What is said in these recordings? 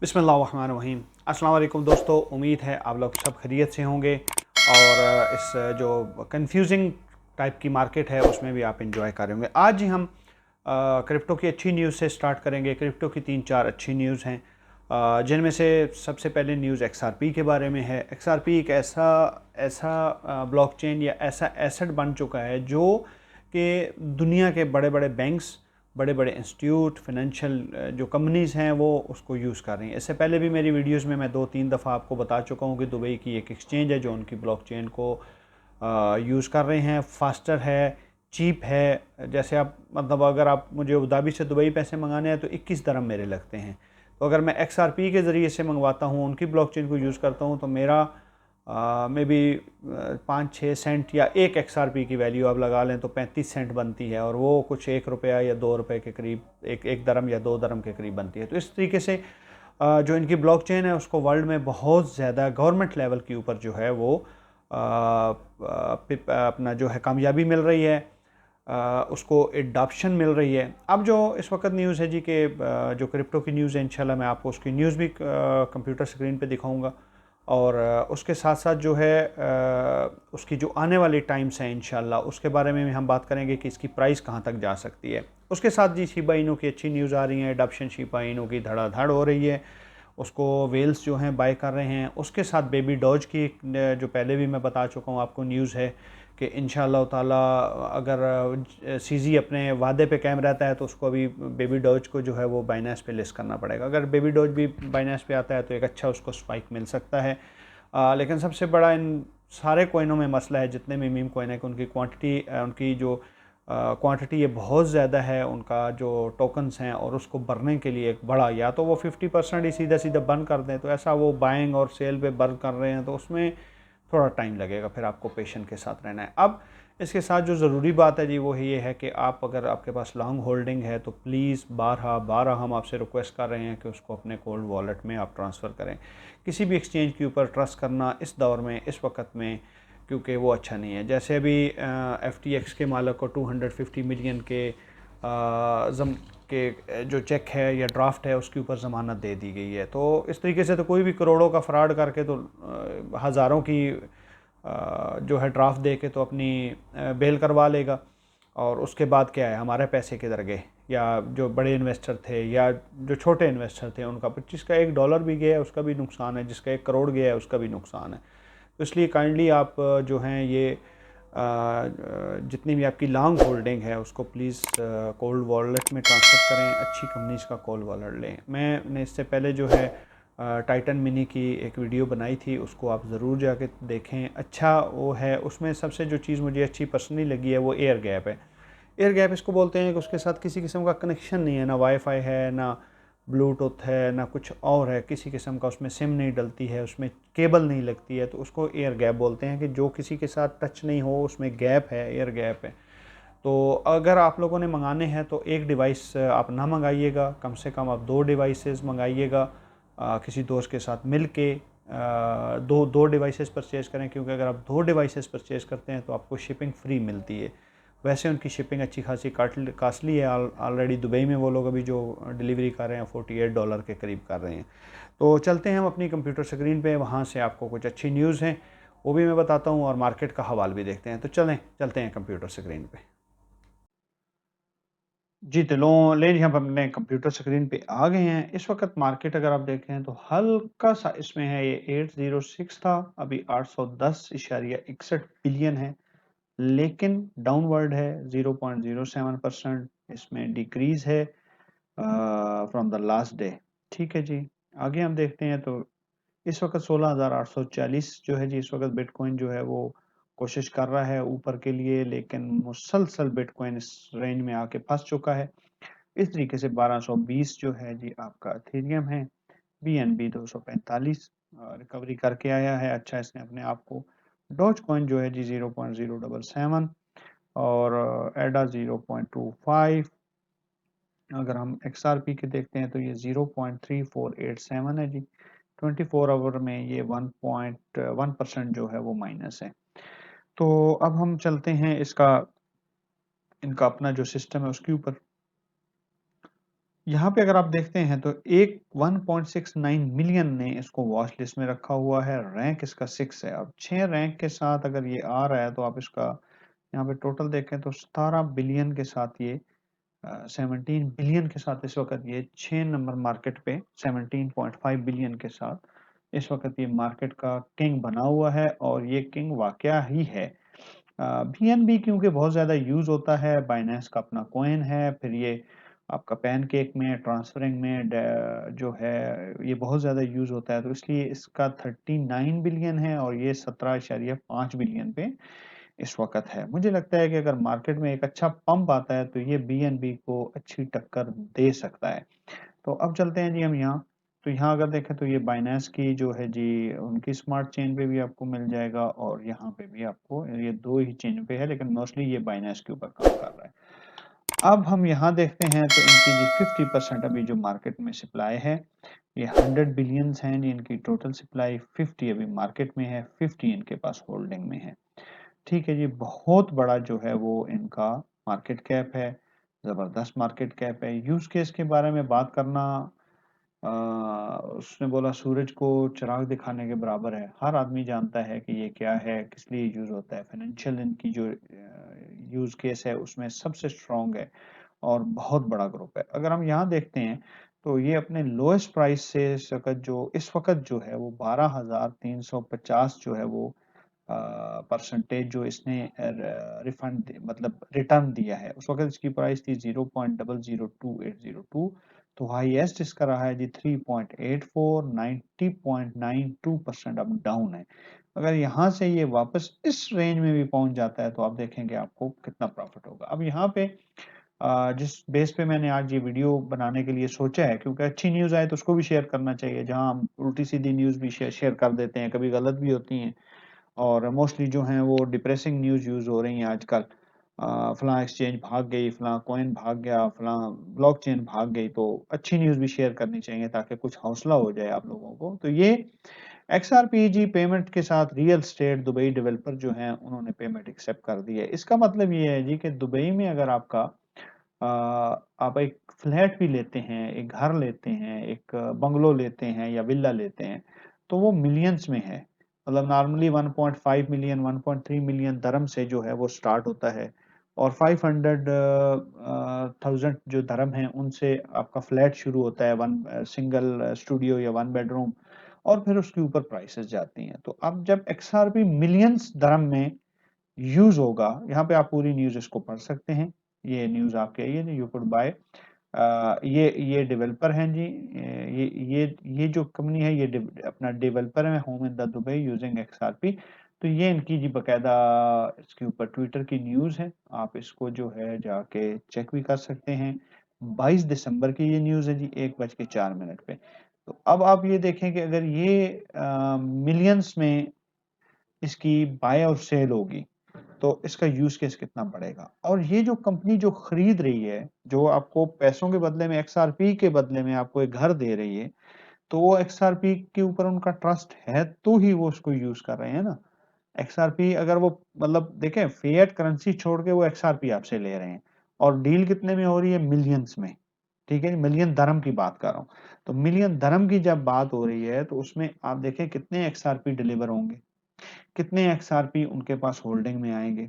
बिस्मिल्लाहिर्रहमानिर्रहीम। अस्सलाम वालेकुम दोस्तों, उम्मीद है आप लोग सब खैरियत से होंगे और इस जो कंफ्यूजिंग टाइप की मार्केट है उसमें भी आप इंजॉय कर रहे होंगे। आज ही हम क्रिप्टो की अच्छी न्यूज़ से स्टार्ट करेंगे। क्रिप्टो की 3-4 अच्छी न्यूज़ हैं, जिनमें से सबसे पहले न्यूज़ एक्सआरपी के बारे में है। एक्सआरपी एक ऐसा ऐसा ब्लॉकचेन या ऐसा एसेट बन चुका है जो कि दुनिया के बड़े बड़े बैंक्स, बड़े बड़े इंस्टीट्यूट, फाइनेंशियल जो कंपनीज़ हैं वो उसको यूज़ कर रही हैं। इससे पहले भी मेरी वीडियोस में मैं 2-3 दफ़ा आपको बता चुका हूँ कि दुबई की एक एक्सचेंज है जो उनकी ब्लॉकचेन को यूज़ कर रहे हैं। फास्टर है, चीप है। जैसे आप मतलब अगर आप मुझे अबू धाबी से दुबई पैसे मंगाने हैं तो 21 दरहम मेरे लगते हैं। तो अगर मैं XRP के ज़रिए से मंगवाता हूँ, उनकी ब्लॉकचेन को यूज़ करता हूँ, तो मेरा मे बी 5-6 सेंट या एक XRP की वैल्यू आप लगा लें तो 35 सेंट बनती है, और वो कुछ 1 रुपया या 2 रुपये के करीब, एक दरम या 2 दरम के करीब बनती है। तो इस तरीके से जो इनकी ब्लॉकचेन है उसको वर्ल्ड में बहुत ज़्यादा गवर्नमेंट लेवल के ऊपर जो है वो अपना जो है कामयाबी मिल रही है, उसको एडॉप्शन मिल रही है। अब जो इस वक्त न्यूज़ है जी कि जो क्रिप्टो की न्यूज़ है, इंशाल्लाह मैं आपको उसकी न्यूज़ भी कंप्यूटर स्क्रीन पे दिखाऊंगा, और उसके साथ साथ जो है उसकी जो आने वाली टाइम्स हैं इंशाल्लाह उसके बारे में भी हम बात करेंगे कि इसकी प्राइस कहाँ तक जा सकती है। उसके साथ जी शिबा इनू की अच्छी न्यूज़ आ रही है। एडॉप्शन शिबा इनू की धड़ाधड़ हो रही है, उसको वेल्स जो हैं बाय कर रहे हैं। उसके साथ बेबी डॉज की जो पहले भी मैं बता चुका हूँ आपको न्यूज़ है कि इंशाअल्लाह ताला अगर सीजी अपने वादे पे कायम रहता है तो उसको अभी बेबी डॉज को जो है वो बाइनेंस पे लिस्ट करना पड़ेगा। अगर बेबी डॉज भी बाइनेंस पे आता है तो एक अच्छा उसको स्पाइक मिल सकता है। लेकिन सबसे बड़ा इन सारे कोइनों में मसला है, जितने भी मीम कोइन है, कि उनकी क्वांटिटी, उनकी जो क्वांटिटी ये बहुत ज़्यादा है उनका जो टोकन्स हैं, और उसको भरने के लिए एक बड़ा, या तो वो 50% ही सीधा सीधा बर्न कर दें, तो ऐसा वो बाइंग और सेल पे बर्न कर रहे हैं तो उसमें थोड़ा टाइम लगेगा, फिर आपको पेशेंट के साथ रहना है। अब इसके साथ जो ज़रूरी बात है जी वो ये है कि आप अगर आपके पास लॉन्ग होल्डिंग है तो प्लीज़ बारह बारह हम आपसे रिक्वेस्ट कर रहे हैं कि उसको अपने कोल्ड वॉलेट में आप ट्रांसफ़र करें। किसी भी एक्सचेंज के ऊपर ट्रस्ट करना इस दौर में, इस वक्त में, क्योंकि वो अच्छा नहीं है। जैसे अभी FTX के मालिक को 250 मिलियन के जम के जो चेक है या ड्राफ्ट है उसके ऊपर ज़मानत दे दी गई है। तो इस तरीके से तो कोई भी करोड़ों का फ्रॉड करके तो हज़ारों की जो है ड्राफ्ट दे के तो अपनी बेल करवा लेगा, और उसके बाद क्या है, हमारे पैसे किधर गए? या जो बड़े इन्वेस्टर थे या जो छोटे इन्वेस्टर थे उनका, जिसका $1 भी गया है उसका भी नुकसान है, जिसका 1 करोड़ गया है उसका भी नुकसान है। तो इसलिए काइंडली आप जो हैं ये जितनी भी आपकी लॉन्ग होल्डिंग है उसको प्लीज़ कोल्ड वॉलेट में ट्रांसफ़र करें। अच्छी कंपनीज़ का कोल्ड वॉलेट लें। मैंने इससे पहले जो है टाइटन मिनी की एक वीडियो बनाई थी, उसको आप ज़रूर जाके देखें। अच्छा वो है, उसमें सबसे जो चीज़ मुझे अच्छी पर्सनली लगी है वो एयर गैप है। एयर गैप इसको बोलते हैं कि उसके साथ किसी किस्म का कनेक्शन नहीं है, ना वाईफाई है, ना ब्लूटूथ है, ना कुछ और है, किसी किस्म का उसमें सिम नहीं डलती है, उसमें केबल नहीं लगती है, तो उसको एयर गैप बोलते हैं कि जो किसी के साथ टच नहीं हो, उसमें गैप है, एयर गैप है। तो अगर आप लोगों ने मंगाने हैं तो एक डिवाइस आप ना मंगाइएगा, कम से कम आप 2 डिवाइसेस मंगाइएगा, किसी दोस्त के साथ मिल के दो दो डिवाइसेस परचेज़ करें, क्योंकि अगर आप 2 डिवाइसेस परचेज़ करते हैं तो आपको शिपिंग फ्री मिलती है। वैसे उनकी शिपिंग अच्छी खासी कास्टली है। ऑलरेडी दुबई में वो लोग अभी जो डिलीवरी कर रहे हैं $48 के करीब कर रहे हैं। तो चलते हैं हम अपनी कंप्यूटर स्क्रीन पे, वहाँ से आपको कुछ अच्छी न्यूज़ हैं वो भी मैं बताता हूँ, और मार्केट का हवाल भी देखते हैं। तो चलते हैं कंप्यूटर स्क्रीन पे। जी, तो लो लें जी, हम अपने कंप्यूटर स्क्रीन पे आ गए हैं। इस वक़्त मार्केट अगर आप देखें तो हल्का-सा इसमें है, ये 806 था, अभी 810.61 बिलियन है, लेकिन डाउनवर्ड है 0.07%, इसमें डिक्रीज़ है फ्रॉम द लास्ट डे। ठीक है जी, आगे हम देखते हैं तो इस वक़्त 16,840 जो है जी, इस वक़्त बिटकॉइन जो है वो कोशिश कर रहा है ऊपर के लिए, लेकिन मुसलसल बिटकॉइन इस रेंज में आके फँस चुका है। इस तरीके से 1220 जो है जी आपका एथेरियम है। BNB 245 रिकवरी करके आया है, अच्छा इसने अपने आप को। डॉज कॉइन जो है जी 0.077, और एडा 0.25। अगर हम XRP के देखते हैं तो ये 0.3487 है जी। 24 आवर में ये 1.1% जो है वो माइनस है। तो अब हम चलते हैं इसका, इनका अपना जो सिस्टम है उसके ऊपर। यहाँ पे अगर आप देखते हैं तो एक 1.69 मिलियन ने इसको वॉच लिस्ट में रखा हुआ है, रैंक इसका 6 है। अब 6 रैंक के साथ अगर ये आ रहा है तो आप इसका यहाँ पे टोटल देखें तो 17 बिलियन के साथ ये 17 बिलियन के साथ इस वक्त ये 6 नंबर मार्केट पे 17.5 बिलियन के साथ इस वक्त ये मार्केट का किंग बना हुआ है और ये किंग वाकया ही है। बीएनबी क्योंकि बहुत ज़्यादा यूज़ होता है, बाइनेंस का अपना कॉइन है, फिर ये आपका पैनकेक में ट्रांसफरिंग में जो है ये बहुत ज़्यादा यूज़ होता है, तो इसलिए इसका 39 बिलियन है और ये 17.5 बिलियन पे इस वक़्त है। मुझे लगता है कि अगर मार्केट में एक अच्छा पंप आता है तो ये बीएनबी को अच्छी टक्कर दे सकता है। तो अब चलते हैं जी हम यहाँ, तो यहाँ अगर देखें तो ये बाइनेंस की जो है जी उनकी स्मार्ट चेन पे भी आपको मिल जाएगा और यहाँ पे भी आपको, ये 2 ही चेन पे है लेकिन मोस्टली ये बाइनेंस के ऊपर काम कर रहा है। अब हम यहाँ देखते हैं तो इनकी जी 50% अभी जो मार्केट में सप्लाई है, ये 100 बिलियंस हैं जी इनकी टोटल सप्लाई, 50 अभी मार्केट में है, 50 इनके पास होल्डिंग में है। ठीक है जी, बहुत बड़ा जो है वो इनका मार्केट कैप है, ज़बरदस्त मार्केट कैप है। यूज़ केस के बारे में बात करना, उसने बोला सूरज को चिराग दिखाने के बराबर है। हर आदमी जानता है कि ये क्या है, किस लिए यूज़ होता है। फाइनेंशियल इनकी जो यूज़ केस है उसमें सबसे स्ट्रॉन्ग है और बहुत बड़ा ग्रुप है। अगर हम यहाँ देखते हैं तो ये अपने लोएस्ट प्राइस से इस वक़्त जो है वो 12,350 जो है वो परसेंटेज जो इसने रिफंड मतलब रिटर्न दिया है। उस वक़्त इसकी प्राइस थी 0.002802, तो हाईएस्ट इसका रहा है जी 3.84, 90.92% अब डाउन है। अगर यहाँ से ये वापस इस रेंज में भी पहुँच जाता है तो आप देखेंगे आपको कितना प्रॉफ़िट होगा। अब यहाँ पे जिस बेस पे मैंने आज ये वीडियो बनाने के लिए सोचा है, क्योंकि अच्छी न्यूज़ आए तो उसको भी शेयर करना चाहिए, जहाँ हम उल्टी-सीधी न्यूज़ भी शेयर कर देते हैं, कभी गलत भी होती हैं और मोस्टली जो हैं वो डिप्रेसिंग न्यूज़ यूज़ हो रही हैं आजकल। फलाँ एक्सचेंज भाग गई, फलाँ कॉइन भाग गया, फलाँ ब्लॉकचेन भाग गई, तो अच्छी न्यूज़ भी शेयर करनी चाहिए ताकि कुछ हौसला हो जाए आप लोगों को। तो ये एक्सआरपीजी पेमेंट के साथ रियल एस्टेट दुबई डेवलपर जो हैं उन्होंने पेमेंट एक्सेप्ट कर दी है। इसका मतलब ये है जी कि दुबई में अगर अ, आप एक फ्लैट भी लेते हैं, एक घर लेते हैं, एक बंगलो लेते हैं या विला लेते हैं, तो वो मिलियंस में है। मतलब नॉर्मली 1.5 मिलियन, 1.3 मिलियन दरम से जो है वो स्टार्ट होता है और 500,000 जो दरम हैं उनसे आपका फ्लैट शुरू होता है, वन सिंगल स्टूडियो या वन बेडरूम, और फिर उसके ऊपर प्राइसेस जाती हैं। तो अब जब एक्सआरपी मिलियंस दरम में यूज़ होगा, यहाँ पे आप पूरी न्यूज़ इसको पढ़ सकते हैं। ये न्यूज़ आपके आई है, यू कुड बाय ये डेवलपर हैं जी। ये जो कंपनी है ये अपना डेवलपर है, home in the Dubai using XRP. तो ये इनकी जी बकायदा इसके ऊपर ट्विटर की न्यूज़ है, आप इसको जो है जाके चेक भी कर सकते हैं। 22 दिसंबर की ये न्यूज़ है जी, 1:04 पे। तो अब आप ये देखें कि अगर ये मिलियंस में इसकी बाय और सेल होगी तो इसका यूज़ केस कितना बढ़ेगा। और ये जो कंपनी जो खरीद रही है, जो आपको पैसों के बदले में एक्सआरपी के बदले में आपको एक घर दे रही है, तो वो एक्सआरपी के ऊपर उनका ट्रस्ट है तो ही वो उसको यूज़ कर रहे हैं ना। एक्सआरपी अगर वो मतलब देखें फिएट करेंसी छोड़ के वो एक्सआरपी आपसे ले रहे हैं और डील कितने में हो रही है? मिलियंस में। ठीक है? मिलियन दरम की बात कर रहा हूँ। तो मिलियन दरम की जब बात हो रही है तो उसमें आप देखें कितने एक्सआरपी डिलीवर होंगे, कितने एक्सआरपी उनके पास होल्डिंग में आएँगे।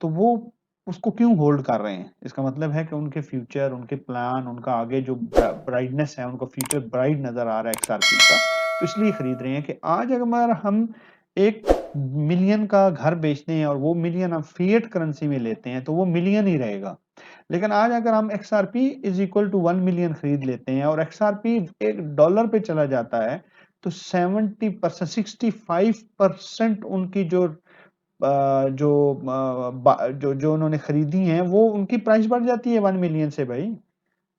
तो वो उसको क्यों होल्ड कर रहे हैं? इसका मतलब है कि उनके फ्यूचर, उनके प्लान, उनका आगे जो ब्राइटनेस है, उनका फ्यूचर ब्राइट नज़र आ रहा है एक्सआरपी का, तो इसलिए खरीद रहे हैं कि आज अगर हम 1 मिलियन का घर बेचते हैं और वो मिलियन हम फिएट करेंसी में लेते हैं, तो वो मिलियन ही रहेगा। लेकिन आज अगर हम XRP is equal to 1 million खरीद लेते हैं और एक्सआरपी $1 पे चला जाता है, तो 70% 65% उनकी जो जो जो उन्होंने खरीदी हैं वो उनकी प्राइस बढ़ जाती है 1 मिलियन से भाई।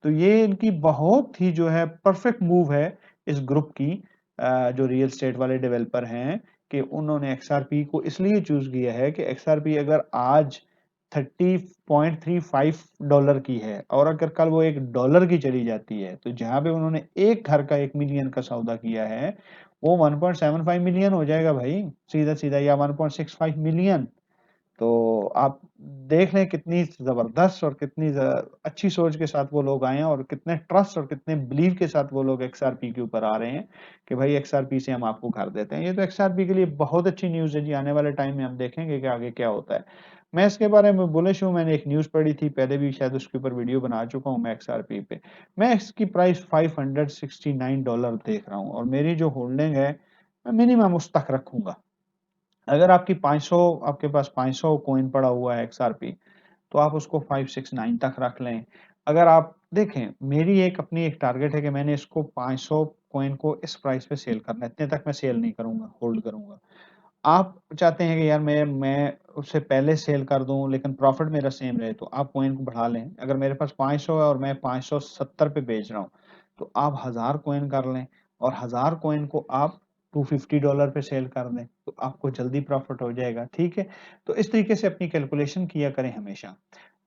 तो ये इनकी बहुत ही जो है परफेक्ट मूव है इस ग्रुप की, जो रियल एस्टेट वाले डेवलपर हैं, कि उन्होंने एक्सआरपी को इसलिए चूज़ किया है कि एक्सआरपी अगर आज $30.35 की है और अगर कल वो $1 की चली जाती है, तो जहाँ पे उन्होंने एक घर का 1 मिलियन का सौदा किया है, वो 1.75 मिलियन हो जाएगा भाई, सीधा-सीधा, या 1.65 मिलियन। तो आप देख लें कितनी ज़बरदस्त और कितनी अच्छी सोच के साथ वो लोग आए हैं और कितने ट्रस्ट और कितने बिलीव के साथ वो लोग एक्सआरपी के ऊपर आ रहे हैं कि भाई एक्सआरपी से हम आपको घर देते हैं। ये तो एक्सआरपी के लिए बहुत अच्छी न्यूज़ है जी, आने वाले टाइम में हम देखेंगे कि आगे क्या होता है। मैं इसके बारे में बुलिश हूँ, मैंने एक न्यूज़ पढ़ी थी, पहले भी शायद उसके ऊपर वीडियो बना चुका हूँ मैं एक्सआरपी पे। मैं इसकी प्राइस $569 देख रहा हूँ और मेरी जो होल्डिंग है, मैं मिनिमम उस तक रखूँगा। अगर आपकी 500 आपके पास 500 कॉइन पड़ा हुआ है एक्सआरपी, तो आप उसको 569 तक रख लें। अगर आप देखें, मेरी अपनी एक टारगेट है कि मैंने इसको 500 कॉइन को इस प्राइस पे सेल करना है, इतने तक मैं सेल नहीं करूँगा, होल्ड करूँगा। आप चाहते हैं कि यार मैं उससे पहले सेल कर दूँ लेकिन प्रॉफ़िट मेरा सेम रहे, तो आप कॉइन को बढ़ा लें। अगर मेरे पास 500 है और मैं 570 पे बेच रहा हूँ, तो आप 1000 कॉइन कर लें और 1000 कॉइन को आप $250 पे सेल कर दें, तो आपको जल्दी प्रॉफ़िट हो जाएगा, ठीक है? तो इस तरीके से अपनी कैलकुलेशन किया करें हमेशा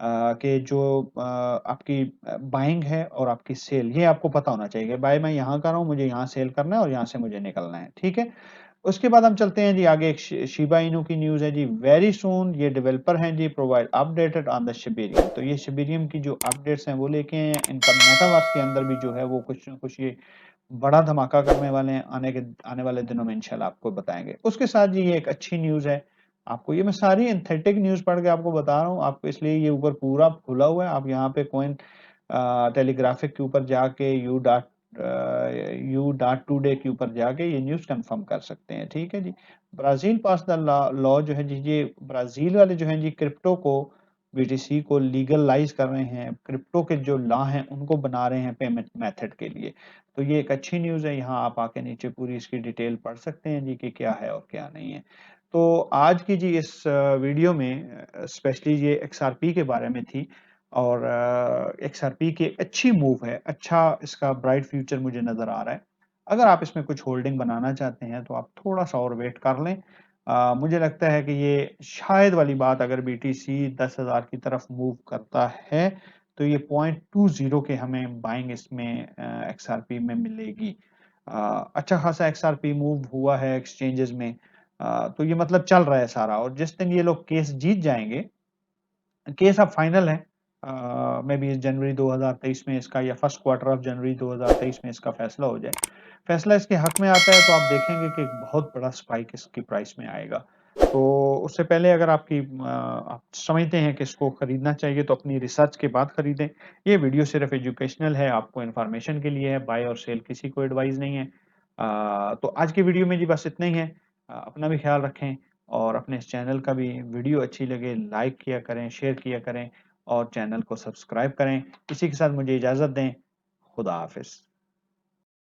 कि जो आपकी बाइंग है और आपकी सेल, ये आपको पता होना चाहिए कि बाय मैं यहाँ कर रहा हूँ, मुझे यहाँ सेल करना है और यहाँ से मुझे निकलना है, ठीक है? उसके बाद हम चलते हैं जी आगे, एक शिबा इनू की न्यूज़ है जी। वेरी सून, ये डेवलपर हैं जी, provide updated on the Shibarium. तो ये शिबेरियम की जो अपडेट्स हैं वो लेके आए हैं। इनका मेटावर्स के अंदर भी जो है वो कुछ न कुछ ये बड़ा धमाका करने वाले हैं, आने वाले दिनों में इंशाल्लाह आपको बताएँगे। उसके साथ जी ये एक अच्छी न्यूज़ है, आपको ये मैं सारी सिंथेटिक न्यूज़ पढ़ के आपको बता रहा हूँ, आपको इसलिए ये ऊपर पूरा खुला हुआ है, आप यहाँ पे कॉइन टेलीग्राफिक के ऊपर जाके यू.टुडे के ऊपर जाके ये न्यूज़ कंफर्म कर सकते हैं, ठीक है जी। ब्राज़ील पास द लॉ जो है जी, ये ब्राज़ील वाले जो हैं जी क्रिप्टो को, बीटीसी को लीगलाइज़ कर रहे हैं, क्रिप्टो के जो लॉ हैं उनको बना रहे हैं पेमेंट मेथड के लिए। तो ये एक अच्छी न्यूज़ है, यहाँ आप आके नीचे पूरी इसकी डिटेल पढ़ सकते हैं जी कि क्या है और क्या नहीं है। तो आज की जी इस वीडियो में स्पेशली ये एक्सआरपी के बारे में थी और एक्सआरपी की अच्छी मूव है, अच्छा इसका ब्राइट फ्यूचर मुझे नज़र आ रहा है। अगर आप इसमें कुछ होल्डिंग बनाना चाहते हैं तो आप थोड़ा-सा और वेट कर लें। मुझे लगता है कि ये शायद वाली बात, अगर बीटीसी 10,000 की तरफ मूव करता है, तो ये 0.20 के हमें बाइंग इसमें एक्सआरपी में मिलेगी। अच्छा खासा एक्सआरपी मूव हुआ है एक्सचेंजेस में, तो ये मतलब चल रहा है सारा, और जिस दिन ये लोग केस जीत जाएँगे, केस अब फाइनल है, मेबी जनवरी 2023 में इसका, या फर्स्ट क्वार्टर ऑफ जनवरी 2023 में इसका फैसला हो जाए। फैसला इसके हक में आता है तो आप देखेंगे कि एक बहुत बड़ा स्पाइक इसकी प्राइस में आएगा। तो उससे पहले अगर आप समझते हैं कि इसको खरीदना चाहिए तो अपनी रिसर्च के बाद खरीदें। ये वीडियो सिर्फ़ एजुकेशनल है, आपको इन्फॉर्मेशन के लिए है, बाय और सेल किसी को एडवाइस नहीं है। तो आज की वीडियो में जी बस इतना ही है। अपना भी ख़्याल रखें और अपने इस चैनल का भी, वीडियो अच्छी लगे लाइक किया करें, शेयर किया करें और चैनल को सब्सक्राइब करें। इसी के साथ मुझे इजाज़त दें। खुदा हाफ़िज़।